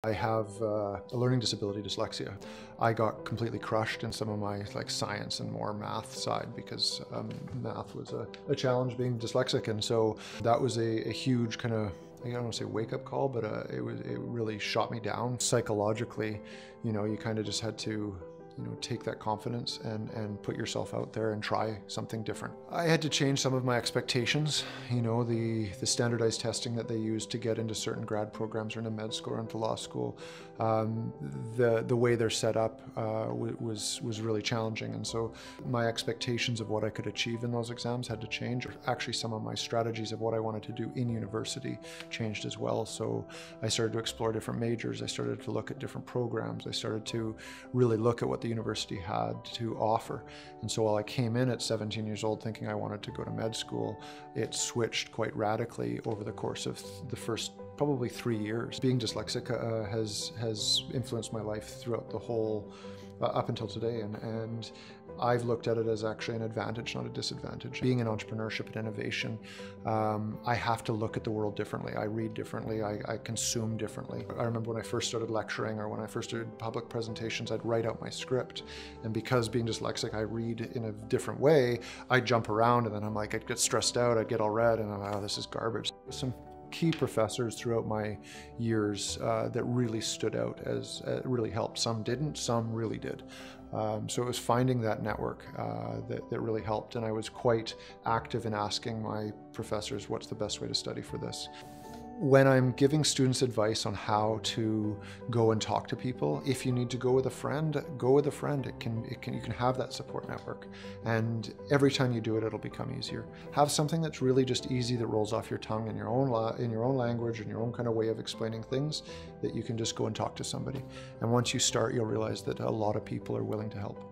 I have a learning disability, dyslexia. I got completely crushed in some of my science and more math side because math was a challenge being dyslexic, and so that was a huge kind of, I don't want to say wake up call, but it really shot me down psychologically. You kind of just had to take that confidence and put yourself out there and try something different. I had to change some of my expectations. The standardized testing that they use to get into certain grad programs or into med school or into law school, the way they're set up was really challenging. And so my expectations of what I could achieve in those exams had to change. Actually, some of my strategies of what I wanted to do in university changed as well. So I started to explore different majors. I started to look at different programs. I started to really look at what the university had to offer. And so while I came in at 17 years old thinking I wanted to go to med school, it switched quite radically over the course of the first probably 3 years. Being dyslexic has influenced my life throughout the whole, up until today, and I've looked at it as actually an advantage, not a disadvantage. Being in entrepreneurship and innovation, I have to look at the world differently. I read differently, I consume differently. I remember when I first started lecturing or when I first did public presentations, I'd write out my script. And because being dyslexic, I read in a different way, I'd jump around and then I'd get stressed out, I'd get all red and I'm like, oh, this is garbage. Some key professors throughout my years that really stood out as really helped. Some didn't, some really did. So it was finding that network that really helped, and I was quite active in asking my professors, what's the best way to study for this? When I'm giving students advice on how to go and talk to people, if you need to go with a friend, go with a friend. You can have that support network, and every time you do it, it'll become easier. Have something that's really just easy, that rolls off your tongue in your own language, in your own kind of way of explaining things, that you can just go and talk to somebody. And once you start, you'll realize that a lot of people are willing to help.